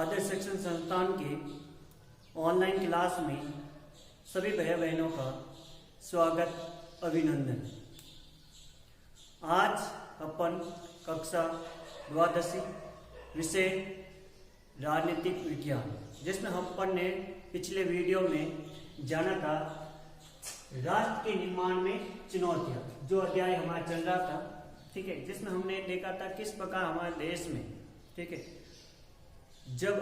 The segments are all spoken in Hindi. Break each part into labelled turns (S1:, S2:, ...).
S1: आदर्श शिक्षण संस्थान के ऑनलाइन क्लास में सभी भाई बहनों का स्वागत अभिनंदन। आज अपन कक्षा 12वीं विषय राजनीतिक विज्ञान, जिसमें हम अपन ने पिछले वीडियो में जाना था राष्ट्र के निर्माण में चुनौतियां, जो अध्याय हमारा चल रहा था, ठीक है, जिसमें हमने देखा था किस प्रकार हमारे देश में, ठीक है, जब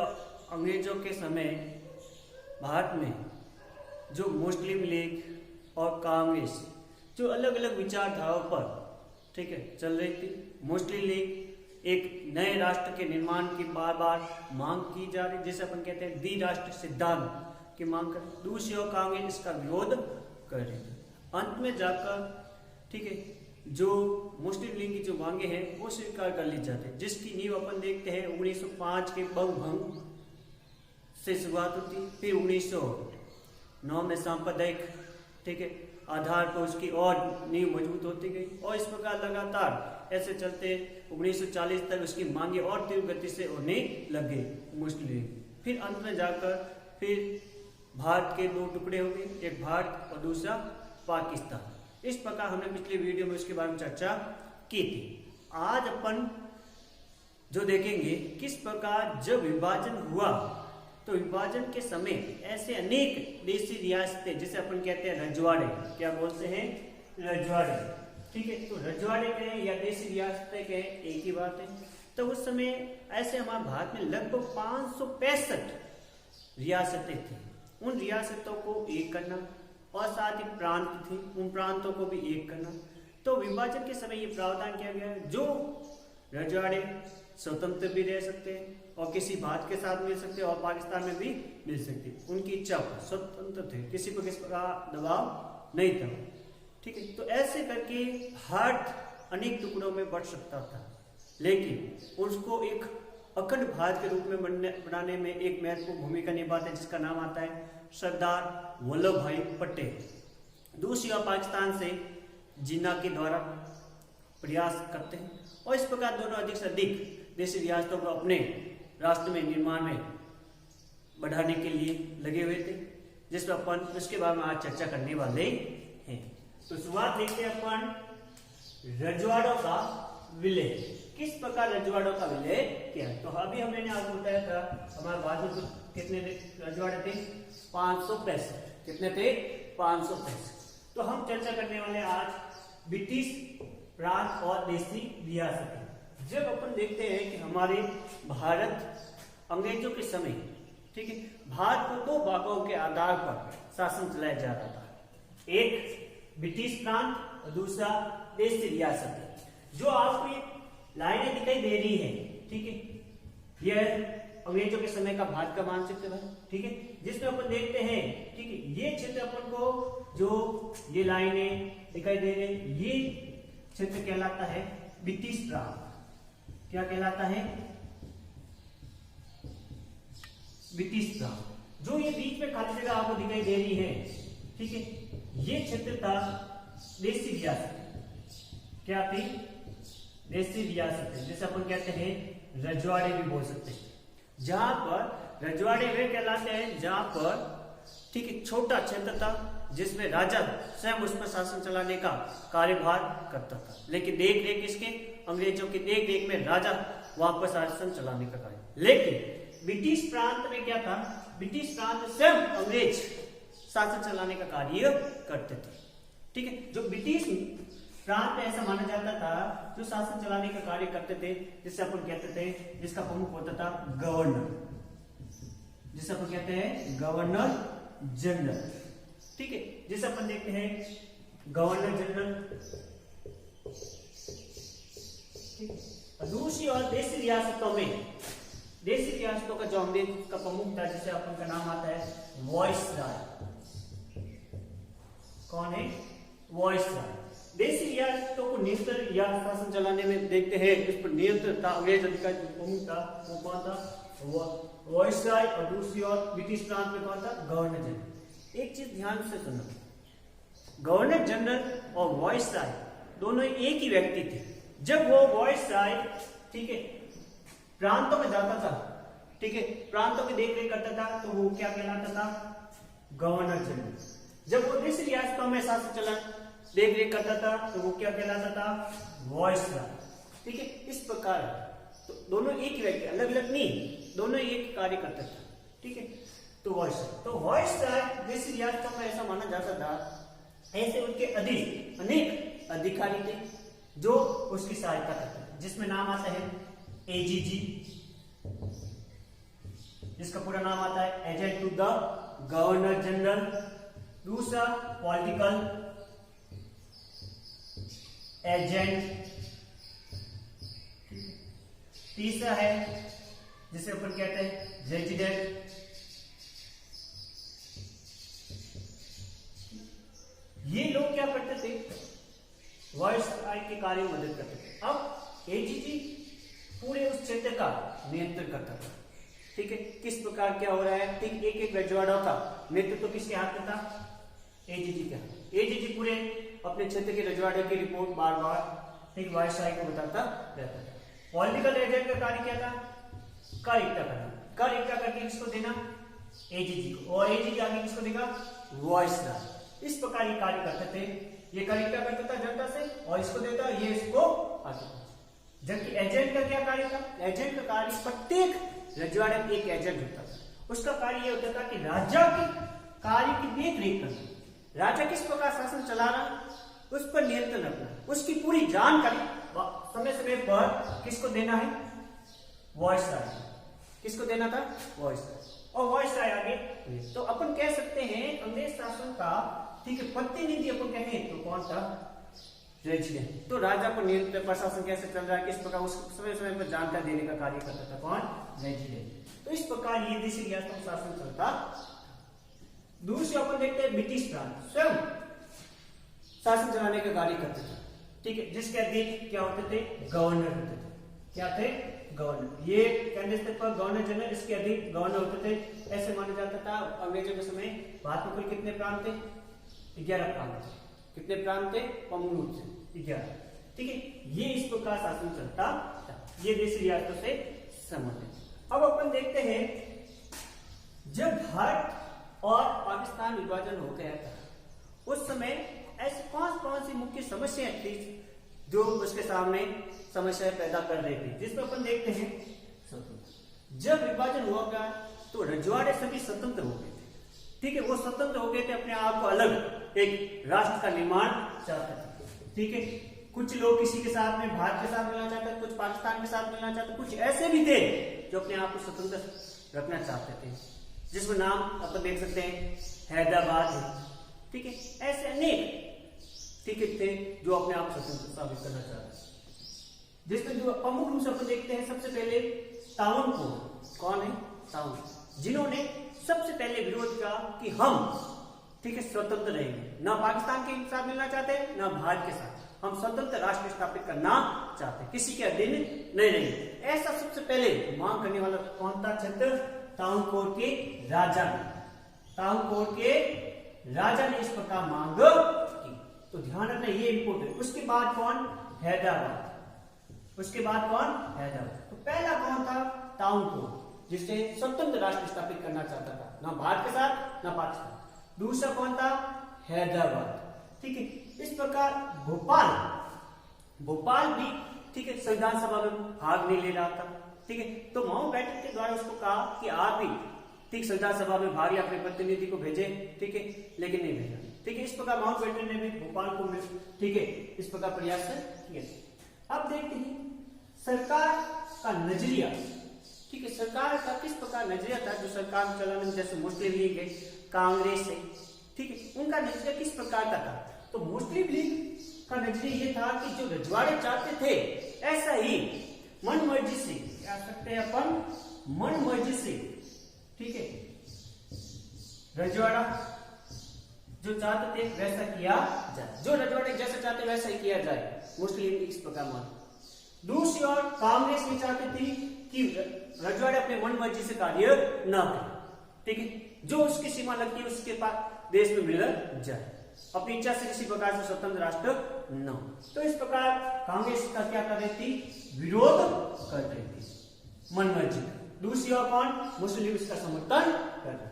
S1: अंग्रेजों के समय भारत में जो मुस्लिम लीग और कांग्रेस जो अलग अलग विचारधाराओं पर, ठीक है, चल रही थी। मुस्लिम लीग एक नए राष्ट्र के निर्माण की बार बार मांग की जा रही, जिसे अपन कहते हैं द्विराष्ट्र सिद्धांत की मांग कर, दूसरी ओर कांग्रेस इसका विरोध कर रही थी। अंत में जाकर, ठीक है, जो मुस्लिम लीग की जो मांगे हैं वो स्वीकार कर ली जाती है, जिसकी नींव अपन देखते हैं 1905 के बंग से शुरुआत होती, फिर 1909 में सांप्रदायिक, ठीक है, आधार पर उसकी और नींव मजबूत होती गई, और इस प्रकार लगातार ऐसे चलते 1940 तक उसकी मांगे और तीव्र गति से होने लग गई मुस्लिम लीग। फिर अंत में जाकर फिर भारत के दो टुकड़े हो गए, एक भारत और दूसरा पाकिस्तान। इस प्रकार हमने पिछले वीडियो में उसके बारे में चर्चा की थी। आज अपन जो देखेंगे किस प्रकार जब विभाजन हुआ, तो विभाजन के समय ऐसे अनेक देशी रियासतें, जिसे अपन कहते हैं रजवाड़े, क्या बोलते हैं, रजवाड़े, ठीक है, तो रजवाड़े कहें या देशी रियासतें कहें एक ही बात है। तो उस समय ऐसे हमारे भारत में लगभग 565 रियासतें थी। उन रियासतों को एक करना और साथ ही प्रांत थे, उन प्रांतों को भी एक करना। तो विभाजन के समय ये प्रावधान किया गया है, जो रजवाड़े स्वतंत्र भी रह सकते हैं और किसी भारत के साथ मिल सकते हैं और पाकिस्तान में भी मिल सकते हैं, उनकी इच्छा पर स्वतंत्र थे, किसी पर किसी का दबाव नहीं था, ठीक है। तो ऐसे करके भारत अनेक टुकड़ों में बढ़ सकता था, लेकिन उसको एक अखंड भारत के रूप में बनाने में एक महत्वपूर्ण भूमिका निभाते हैं, जिसका नाम आता है सरदार वल्लभ भाई पटेल। दूसरी ओर पाकिस्तान से जिन्ना के द्वारा प्रयास करते हैं, और इस प्रकार दोनों अधिक से अधिक देशी रियासतों को अपने राष्ट्र में निर्माण में बढ़ाने के लिए लगे हुए थे, जिसमें अपन उसके बारे में आज चर्चा करने वाले हैं। तो शुरुआत देखते हैं अपन रजवाड़ों का विलय। किस प्रकार रजवाड़ों का विलय किया? तो अभी हमने आज बताया था हमारे भारत में कितने रजवाड़े थे, 565। कितने थे? 565। तो हम चर्चा करने वाले आज ब्रिटिश प्रांत और देशी रियासतें। जब अपन देखते हैं कि हमारे भारत अंग्रेजों के समय, ठीक है, भारत को दो भागों के आधार पर शासन चलाया जा रहा था, एक ब्रिटिश प्रांत और दूसरा देशी रियासतें। जो आपको ये लाइनें दिखाई दे रही है, ठीक है, यह अंग्रेजों के समय का भारत का मानचित्र है, ठीक है, जिसमें अपन देखते हैं, ठीक है, ये क्षेत्र अपन को जो ये लाइनें दिखाई दे रही है, ये क्षेत्र कहलाता है ब्रिटिश प्रांत। क्या कहलाता है? ब्रिटिश प्रांत। जो ये बीच में खाली जगह आपको दिखाई दे रही है, ठीक है, ये क्षेत्र था देशी रियासत। क्या थी? देशी रियासतें, जैसे अपन कहते हैं रजवाड़े भी बोल सकते हैं। जहां पर रजवाड़े वे कहलाते हैं जहां पर, ठीक है, छोटा क्षेत्र था, जिसमें राजा स्वयं उस पर शासन चलाने का कार्यभार करता था, लेकिन देख रेख इसके अंग्रेजों की देख रेख में राजा वहां पर शासन चलाने का कार्य। लेकिन ब्रिटिश प्रांत में क्या था? ब्रिटिश प्रांत में स्वयं अंग्रेज शासन चलाने का कार्य करते थे, ठीक है। जो ब्रिटिश प्रांत में ऐसा माना जाता था जो शासन चलाने का कार्य करते थे, जिसे अपन कहते थे, जिसका प्रमुख होता था गवर्नर, जिसे अपन कहते हैं गवर्नर जनरल, ठीक है, जिसे अपन देखते हैं गवर्नर जनरल, ठीक है। दूसरी और देशी रियासतों में, देशी रियासतों का जो अंग्रेज का प्रमुख था, जिसे अपन का नाम आता है वायसराय। कौन है? वायसराय। देशी रियासतों को नियंत्रण या शासन चलाने में देखते हैं, इस पर नियंत्रण था, अंग्रेज अधिकारी प्रमुख था, वो कौन था? वायसराय। और दूसरी ओर ब्रिटिश प्रांत में कौन था? Governor general. एक चीज ध्यान से सुनो, गवर्नर जनरल और वायसराय दोनों एक ही व्यक्ति थे। जब वो वायसराय, ठीक है, प्रांतों में जाता था, ठीक है, प्रांतों की देख रेख करता था तो वो क्या कहलाता था, गवर्नर जनरल। जब वो देश रियासतों में शासन चलन देख रेख करता था तो वो क्या कहलाता था, वायसराय। ठीक है, इस प्रकार तो दोनों एक ही व्यक्ति, अलग अलग नहीं, दोनों एक कार्य करता था। ठीक है, तो वायसराय देश रियासतों में ऐसा माना जाता था, ऐसे उनके अधीन अनेक अधिकारी थे जो उसकी सहायता करते थे, जिसमें नाम आता है एजीजी, जिसका पूरा नाम आता है agent to the governor general. दूसरा पॉलिटिकल एजेंट। तीसरा है जिसे अपन कहते हैं रेजिडेंट। ये लोग क्या करते थे, वायसराय के कार्य में मदद करते थे। अब एजीजी पूरे उस क्षेत्र का नियंत्रण करता था। ठीक है, किस प्रकार क्या हो रहा है, ठीक एक एक रजवाड़ों का नेतृत्व तो किसके हाथ में था, एजीजी का। एजीजी पूरे अपने क्षेत्र के रजवाड़े की रिपोर्ट बार बार ठीक वायसराय को बताता रहता था। पॉलिटिकल एजेंट का कार्य क्या था, कर इकट्ठा करना, कर इकट्ठा करके किसको देना, एजीजी को, और एजीजी आगे किसको देगा, वायसराय। इस प्रकार ये कार्य करते थे, ये कर इकट्ठा करता था जनता से और इसको देता, ये इसको आगे। जबकि एजेंट का क्या कार्य था, एजेंट का कार्य प्रत्येक रजवाड़े में एक एजेंट होता था, उसका कार्य यह होता था कि राजा के कार्य की देख रेख करना, राजा किस प्रकार शासन चला रहा उस पर नियंत्रण रखना, उसकी पूरी जानकारी समय समय पर किसको देना है, वायसराय। किसको देना था, वायसराय। और वायसराय आगे, तो अपन कह सकते हैं अंग्रेज शासन का ठीक है प्रतिनिधि अपन कहें तो कौन था, रेजिडेंट। तो राजा को नियंत्रण प्रशासन कैसे चल रहा है, किस प्रकार उसको समय समय पर जानकारी देने का कार्य करता था कौन, रेजिडेंट। तो इस प्रकार ये देश रियासतों में शासन चलता। दूसरे अपन देखते हैं ब्रिटिश प्रांत स्वयं शासन चलाने का कार्य करते थे। ठीक है, जिसके अधीन क्या होते थे, गवर्नर होते थे। क्या थे, गवर्नर। ये केंद्रीय स्तर पर गवर्नर जनरल, इसके अधीन गवर्नर होते थे। ऐसे माना जाता था अंग्रेजों के समय भारत में कुल कितने प्रांत थे, 11 प्रांत थे। कितने प्रांत थे, कॉमन रूप से 11। ठीक है, ये इस प्रकार शासन चलता था। ये देश रियासतों से संबंधित। अब अपन देखते हैं जब भारत और पाकिस्तान विभाजन हो गया था उस समय ऐसी कौन सी मुख्य समस्याएं थी जो उसके सामने समस्याएं पैदा कर रही थी, जिसमें अपन देखते हैं जब विभाजन हुआ गया तो रजवाड़े सभी स्वतंत्र हो गए थे। ठीक है, वो स्वतंत्र हो गए थे, अपने आप को अलग एक राष्ट्र का निर्माण चाहते थे। ठीक है, कुछ लोग किसी के साथ में भारत के साथ मिलना चाहते, कुछ पाकिस्तान के साथ मिलना चाहते, कुछ ऐसे भी थे जो अपने आप को स्वतंत्र रखना चाहते थे, जिसमें नाम अपन देख सकते हैं हैदराबाद है। ठीक है, ऐसे अनेक ठीक थे जो अपने आप स्वतंत्र साबित करना चाहते, जिसमें जो प्रमुख रूप से अपन देखते हैं सबसे पहले ताउन को। कौन है, ताउन, जिन्होंने सबसे पहले विरोध किया कि हम ठीक है स्वतंत्र रहेंगे, ना पाकिस्तान के साथ मिलना चाहते ना भारत के साथ, हम स्वतंत्र राष्ट्र स्थापित करना चाहते, किसी के अधीन नहीं रहेंगे। ऐसा सबसे पहले मांग करने वाला कौन था, छत्र ताउन कोर्ट के राजा ने। ताउन कोर्ट के राजा ने इस प्रकार मांग की, तो ध्यान रखना ये इंपोर्टेंट। उसके बाद कौन, हैदराबाद। उसके बाद कौन, हैदराबाद। तो पहला कौन था, ताउन कोर्ट, जिसे स्वतंत्र राष्ट्र स्थापित करना चाहता था, ना भारत के साथ ना पाकिस्तान। दूसरा कौन था, हैदराबाद। ठीक है, इस प्रकार भोपाल भी ठीक है संविधान सभा में भाग नहीं ले रहा था। ठीक है, तो माउंटबेटन के द्वारा उसको कहा कि आप भी ठीक संविधान सभा में भाग या अपने प्रतिनिधि को भेजे। ठीक है, लेकिन नहीं भेजा। ठीक है, इस प्रकार माउंटबेटन ने भी भोपाल को ठीक है इस प्रकार प्रयास किया। अब देखते हैं सरकार का नजरिया। ठीक है, सरकार का किस प्रकार नजरिया था, जो सरकार चलाने जैसे मुस्लिम लीग है, कांग्रेस है, ठीक है, उनका नजरिया किस प्रकार का था। तो मुस्लिम लीग का नजरिया ये था कि जो रजवाड़े चाहते थे ऐसा ही मन मर्जी से कह सकते हैं अपन, मन मर्जी से ठीक है रजवाड़ा जो चाहते थे वैसा किया जाए, जो रजवाड़े जैसा चाहते वैसा ही किया जाए, मुस्लिम लीग इस प्रकार मान। दूसरी ओर कांग्रेस भी चाहती थी कि रजवाड़े अपने मन मर्जी से कार्य न करें। ठीक है, जो उसकी सीमा लगती है उसके पास देश में मिल जाए, अपनी इच्छा से किसी प्रकार से स्वतंत्र राष्ट्र न हो। तो इस प्रकार कांग्रेस का क्या कर रही थी, विरोध कर रही थी मन मर्जी का। दूसरी ओर कौन, मुस्लिम इसका समर्थन कर रहे।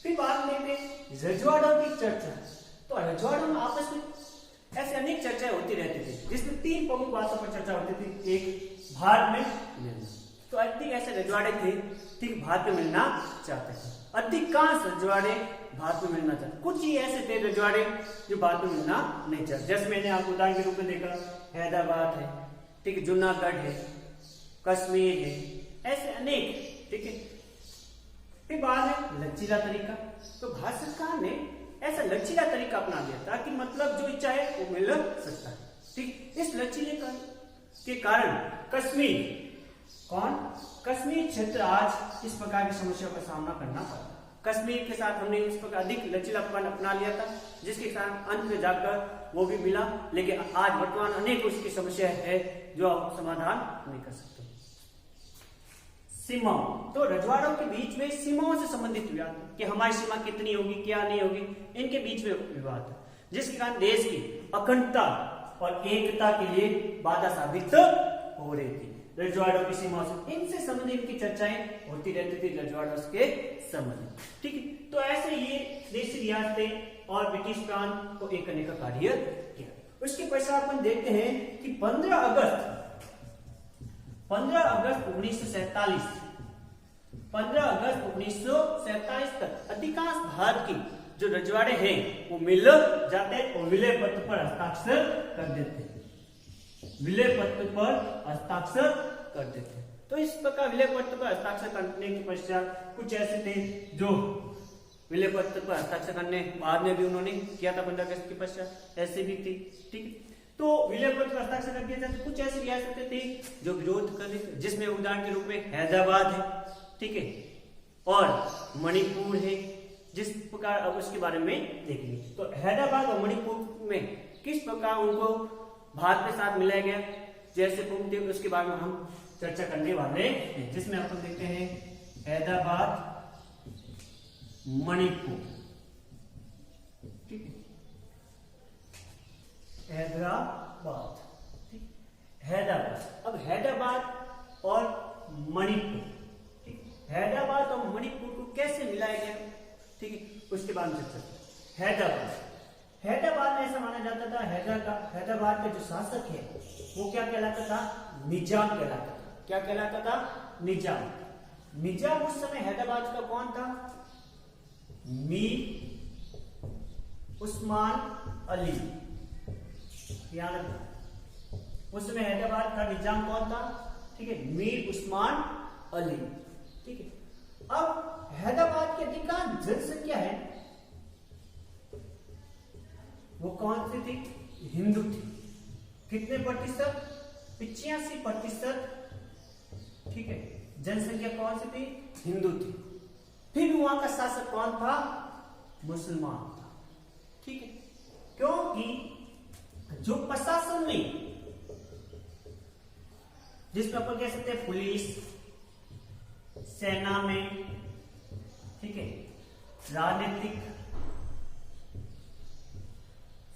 S1: फिर बात लेते हैं रजवाड़ों की चर्चा। तो रजवाड़ों में आपस में ऐसे अनेक चर्चाएं होती रहती थी, जिसमें 3 प्रमुख बातों पर चर्चा होती थी। एक, भारत में मिलना। तो अधिक ऐसे रजवाड़े थे, ठीक, भारत में मिलना चाहते थे। अधिकांश रजवाड़े भारत में मिलना चाहते, कुछ ही ऐसे थे रजवाड़े जो भारत में मिलना नहीं चाहते। जैसे मैंने आपको उदाहरण के रूप में देखा, हैदराबाद है, ठीक, जूनागढ़ है, कश्मीर है, ऐसे अनेक, ठीक है। फिर बात है लचीला तरीका। तो भारत सरकार ने ऐसा लचीला तरीका अपना लिया ताकि मतलब जो इच्छा है वो मिल सकता है, ठीक। इस लचीले के कारण कश्मीर, कौन, कश्मीर क्षेत्र आज इस प्रकार की समस्या का सामना करना पड़ा। कश्मीर के साथ हमने इस प्रकार अधिक लचीलापन अपना लिया था, जिसके कारण अंत में जाकर वो भी मिला, लेकिन आज वर्तमान अनेक उसकी समस्या है जो आप समाधान नहीं कर सकते। सीमाओं, तो रजवाड़ों के बीच में सीमाओं से संबंधित विवाद कि हमारी सीमा कितनी होगी, क्या नहीं होगी, इनके बीच में विवाद है, जिसके कारण देश की अखंडता और एकता के लिए बाधा साबित हो रही थी। रजवाड़ों की सीमाओं से, इनसे संबंधित की चर्चाएं होती रहती थी रजवाड़ों के संबंध, ठीक है। तो ऐसे ये देशी रियासतें और ब्रिटिश प्रांत को एक करने का कार्य किया। उसके पश्चात अपन देखते हैं कि 15 अगस्त 1947, 15 अगस्त 1947 तक अधिकांश भारत की जो रजवाड़े हैं वो मिल जाते हैं और विलय पत्र पर हस्ताक्षर कर देते हैं, विलय पत्र पर हस्ताक्षर कर देते हैं। तो इस प्रकार विलय पत्र पर हस्ताक्षर करने के पश्चात कुछ ऐसे थे जो विलय पत्र पर हस्ताक्षर करने बाद में भी उन्होंने किया था 15 अगस्त के पश्चात, ऐसे भी थी, ठीक। तो विलय पत्र हस्ताक्षर कर दिया जाता। कुछ ऐसी रियासतें थी जो विरोध कर रही थी, जिसमें उदाहरण के रूप में हैदराबाद है, ठीक है, और मणिपुर है, जिस प्रकार अब उसके बारे में देखेंगे। तो हैदराबाद और मणिपुर में किस प्रकार उनको भारत के साथ मिलाया गया, जैसे पूर्व थे, उसके बारे में हम चर्चा करने वाले हैं, जिसमें अपन देखते हैं हैदराबाद, मणिपुर, ठीक है, हैदराबाद, ठीक, हैदराबाद। अब हैदराबाद और मणिपुर, ठीक, हैदराबाद और मणिपुर को कैसे मिलाया गया, ठीक है, उसके बाद में चर्चा। हैदराबाद में ऐसा माना जाता था, हैदराबाद के जो शासक है वो क्या कहलाता था, निजाम कहलाता था। क्या कहलाता था, निजाम। निजाम उस समय हैदराबाद का कौन था, मीर उस्मान अली, याद रखना। उस समय हैदराबाद का निजाम कौन था, ठीक है, मीर उस्मान अली, ठीक है। अब हैदराबाद की अधिकांश जनसंख्या है वो कौन सी थी, हिंदू थी। कितने प्रतिशत, 85%, ठीक है, जनसंख्या कौन सी थी, हिंदू थी। फिर वहां का शासक कौन था, मुसलमान था, ठीक है। क्योंकि जो प्रशासन में, जिसमें अपन कह सकते हैं पुलिस, सेना में, ठीक है, राजनीतिक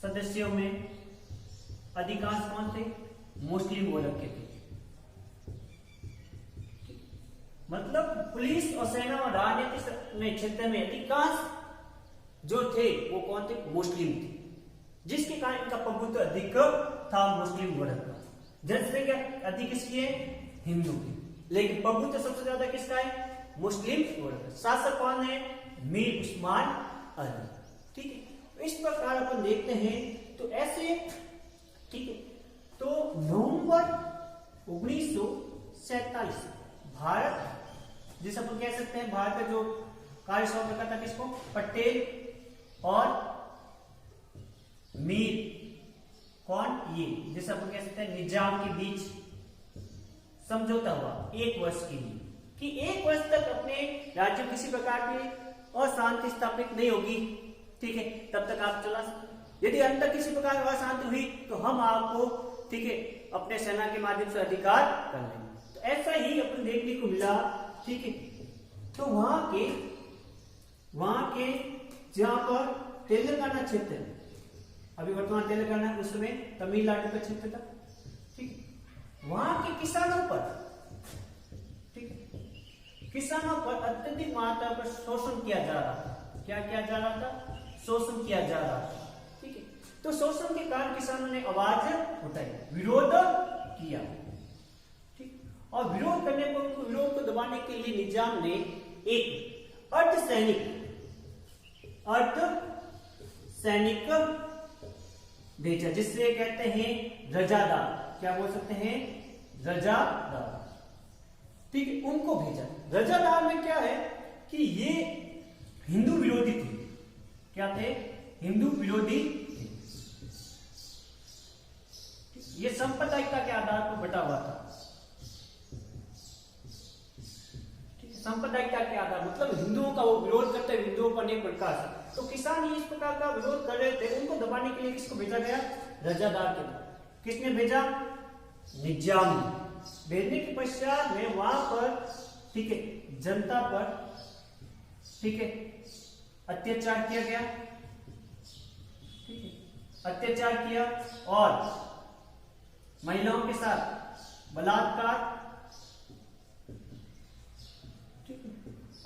S1: सदस्यों में अधिकांश कौन थे, मुस्लिम वर्ग के थे। मतलब पुलिस और सेना और राजनीतिक में क्षेत्र में अधिकांश जो थे वो कौन थे, मुस्लिम थे, जिसके कारण इनका प्रभुत्व अधिक था मुस्लिम वर्ग का। जनसंख्या अधिक किसकी है, हिंदू की, लेकिन प्रभुत्व सबसे ज्यादा किसका है, मुस्लिम वर्ग। शासक कौन है, मीर उस्मान अली, ठीक है। इस प्रकार अपन देखते हैं। तो ऐसे, ठीक है, तो नवंबर 1947 भारत, जिसे अपन कह सकते हैं भारत का जो कार्य सौंपा था किसको, पटेल और मीर, कौन, ये, जिसे अपन कह सकते हैं निजाम के बीच समझौता हुआ 1 वर्ष के लिए, कि 1 वर्ष तक अपने राज्य में किसी प्रकार की अशांति स्थापित नहीं होगी, ठीक है, तब तक आप चला सकते। यदि अंदर किसी प्रकार की अशांति हुई तो हम आपको, ठीक है, अपने सेना के माध्यम से अधिकार कर लेंगे। तो ऐसा ही अपन देखने को मिला, ठीक है। तो वहां के जहां पर तेलंगाना क्षेत्र, अभी वर्तमान तेलंगाना, उस समय तमिलनाडु का क्षेत्र था, ठीक, वहां के किसानों पर, ठीक, किसानों पर अत्यधिक मात्रा पर शोषण किया जा रहा था। क्या किया जा रहा था? शोषण किया जा रहा था। ठीक है, तो शोषण के कारण किसानों ने आवाज उठाई, विरोध किया। ठीक, और विरोध करने पर उनको विरोध को दबाने के लिए निजाम ने एक अर्धसैनिक भेजा, जिससे कहते हैं रजादार। क्या बोल सकते हैं? रजादार। ठीक है, उनको भेजा। रजादार में क्या है कि ये हिंदू विरोधी थे। क्या थे? हिंदू विरोधी थे। ये सांप्रदायिकता के आधार पर बटा हुआ था। सांप्रदायिकता के आधार मतलब हिंदुओं का वो विरोध करते, हिंदुओं पर अनेक प्रकार से। तो किसान इस प्रकार का विरोध कर रहे थे, उनको दबाने के लिए किसको भेजा गया? रजादार के। किसने भेजा? निजाम ने। भेजने के पश्चात में वहां पर, ठीक है, जनता पर, ठीक है, अत्याचार किया गया। ठीक है, अत्याचार किया और महिलाओं के साथ बलात्कार,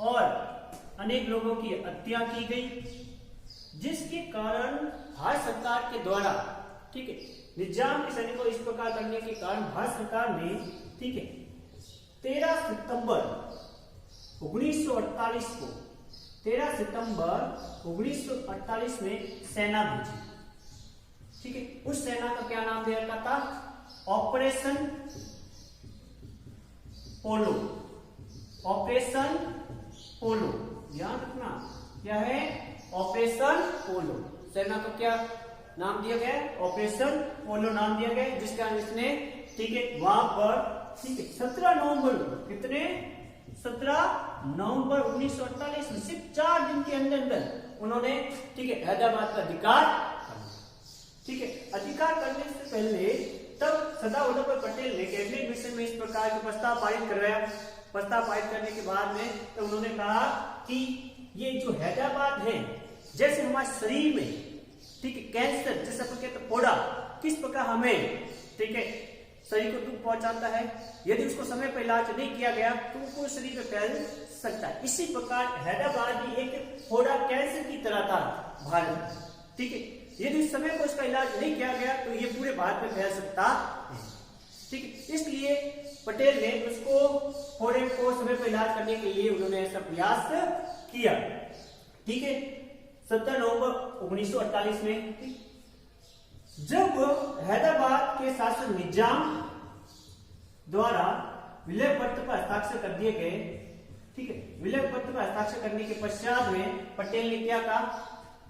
S1: और अनेक लोगों की हत्या की गई, जिसके कारण भारत सरकार के द्वारा, ठीक है, निजाम के सैनिकों को इस प्रकार करने के कारण भारत सरकार ने, ठीक है, 13 सितंबर 1948 को 13 सितंबर 1948 में सेना भेजी। ठीक है, उस सेना का क्या नाम दिया गया था? ऑपरेशन पोलो। ऑपरेशन पोलो, ध्यान रखना, क्या है? ऑपरेशन पोलो। सेना को क्या नाम दिया गया? ऑपरेशन पोलो नाम दिया गया, जिसका इसने, ठीक है, वहां पर, ठीक है, 17 नवंबर, कितने? 17 नवंबर 1948 में, सिर्फ 4 दिन के अंदर अंदर उन्होंने, ठीक है, हैदराबाद का अधिकार, ठीक है, अधिकार करने से पहले तब सरदार वल्लभ भाई पटेल ने कैबिनेट मिशन में इस प्रकार के प्रस्ताव पारित करवाया। प्रस्ताव पारित करने के बाद में तो उन्होंने कहा कि ये जो हैदराबाद है, जैसे हमारे शरीर में, ठीक है, कैंसर, जैसे अपन कहते हैं फोड़ा, किस प्रकार हमें, ठीक है, शरीर को दुख पहुंचाता है, यदि उसको समय पर इलाज नहीं किया गया तो वो शरीर में फैल सकता है। इसी प्रकार हैदराबाद भी एक फोड़ा कैंसर की तरह था भारत। ठीक है, यदि समय पर उसका इलाज नहीं किया गया तो ये पूरे भारत में फैल सकता है। ठीक है, इसलिए पटेल ने उसको, फोड़े को समय पर इलाज करने के लिए उन्होंने ऐसा प्रयास किया। ठीक है, 17 नवंबर 1948 में जब हैदराबाद के शासक निजाम द्वारा विलय पत्र पर हस्ताक्षर कर दिए गए, ठीक है, विलय पत्र पर हस्ताक्षर करने के पश्चात में पटेल ने क्या कहा?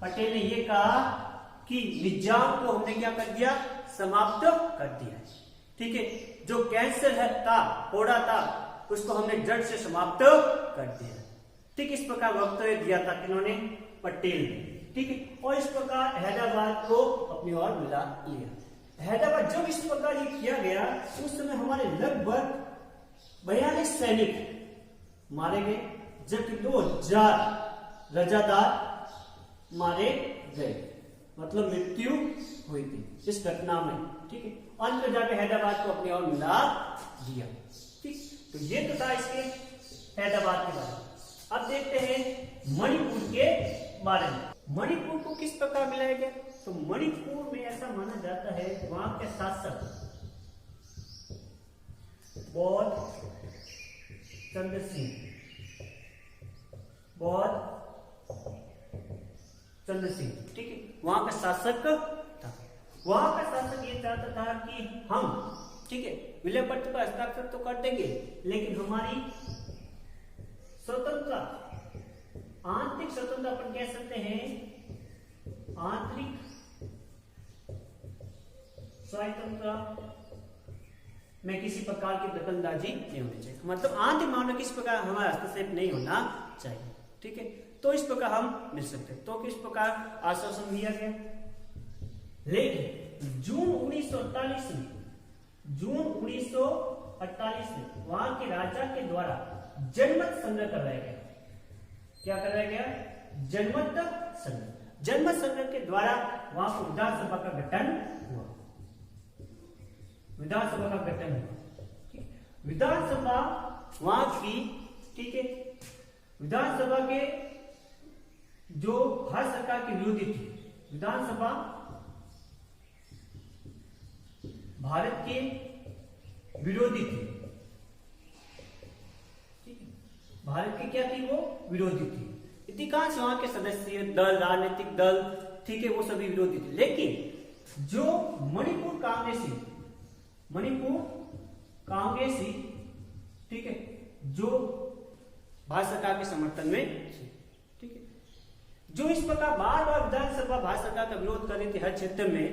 S1: पटेल ने यह कहा कि निजाम को हमने क्या कर दिया? समाप्त कर दिया। ठीक है, जो कैंसर है था, फोड़ा था, उसको हमने जड़ से समाप्त कर दिया। ठीक, इस प्रकार वक्तव्य दिया था किन्होंने? पटेल ने। ठीक है, और इस प्रकार हैदराबाद को अपनी ओर मिला लिया। हैदराबाद जब इस प्रकार ये किया गया, उस समय हमारे लगभग 42 सैनिक मारे गए, जबकि 2000 रजादार मारे गए, मतलब मृत्यु हुई थी इस घटना में। ठीक है, अंत में जाकर हैदराबाद को अपनी ओर मिला दिया। ठीक, तो ये तो था इसके हैदराबाद के बारे में। अब देखते हैं मणिपुर के बारे में। मणिपुर को किस प्रकार मिलाया गया? तो मणिपुर में ऐसा माना जाता है वहां के शासक बौद्ध चंद्र सिंह, ठीक है, वहां का शासक था। वहां का शासक ये चाहता था कि हम, ठीक है, विलय पत्र पर हस्ताक्षर तो कर देंगे, लेकिन हमारी स्वतंत्रता, आंतरिक स्वतंत्रता अपन कह सकते हैं, आंतरिक स्वतंत्रता में किसी प्रकार की दखलंदाजी नहीं होनी चाहिए। मतलब आंतरिक मामले में किसी प्रकार हमारा हस्तक्षेप नहीं होना चाहिए। ठीक है, तो इस प्रकार हम मिल सकते हैं। तो किस प्रकार आश्वासन दिया गया। लेकिन जून 1948 में वहां के राजा के द्वारा जनमत संग्रह करवाया गया। क्या करवाया गया? जनमत संग्रह। जनमत संग्रह के द्वारा वहां को विधानसभा का गठन हुआ। विधानसभा का गठन हुआ। विधानसभा वहां की ठीक है। विधानसभा के जो भारत सरकार के विरोधी थे, विधानसभा भारत के विरोधी थे, ठीक है, भारत की क्या थी, वो विरोधी थी। अधिकांश वहां के सदस्य दल, राजनीतिक दल, ठीक है, वो सभी विरोधी थे। लेकिन जो मणिपुर कांग्रेसी, ठीक है, जो भारत सरकार के समर्थन में थे, ठीक है, जो इस प्रकार बार बार विधानसभा भारत सरकार का विरोध कर रही थी हर क्षेत्र में,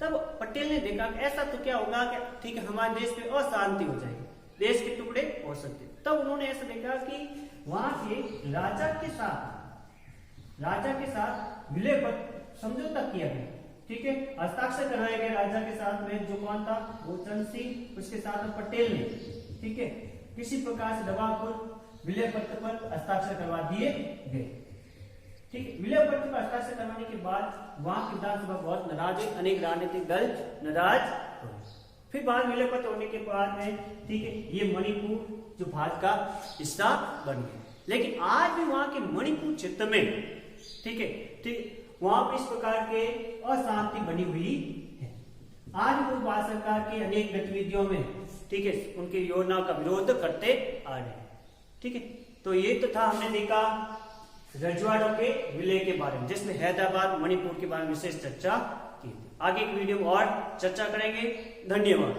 S1: तब पटेल ने देखा कि ऐसा तो क्या होगा कि ठीक है, हमारे देश में अशांति हो जाएगी, देश के टुकड़े हो सकते। तब उन्होंने ऐसा देखा कि वहां के राजा के साथ विलय पर समझौता किया गया, ठीक है, हस्ताक्षर करवाए गए राजा के साथ में, जो कौन था, गोचरण सिंह, उसके साथ में पटेल ने, ठीक है, किसी प्रकार से दबावपूर्वक विलय पत्र पर हस्ताक्षर करवा दिए गए, ठीक है। विलय पत्र पर हस्ताक्षर करवाने के बाद वहां की विधानसभा बहुत नाराज हुई, अनेक राजनीतिक दल नाराज हुए। फिर बाद विलय पत्र होने के बाद में, ठीक है, ये मणिपुर जो भारत का हिस्सा बन गया। लेकिन आज भी वहां के मणिपुर क्षेत्र में, ठीक है, ठीक, वहां पर इस प्रकार के अशांति बनी हुई है। आज भी भारत सरकार की अनेक गतिविधियों में, ठीक है, उनकी योजनाओं का विरोध करते आ रहे हैं, ठीक है। तो ये तो था, हमने देखा रजवाड़ों के विलय के बारे में, जिसमें हैदराबाद, मणिपुर के बारे में विशेष चर्चा की। आगे एक वीडियो में और चर्चा करेंगे। धन्यवाद।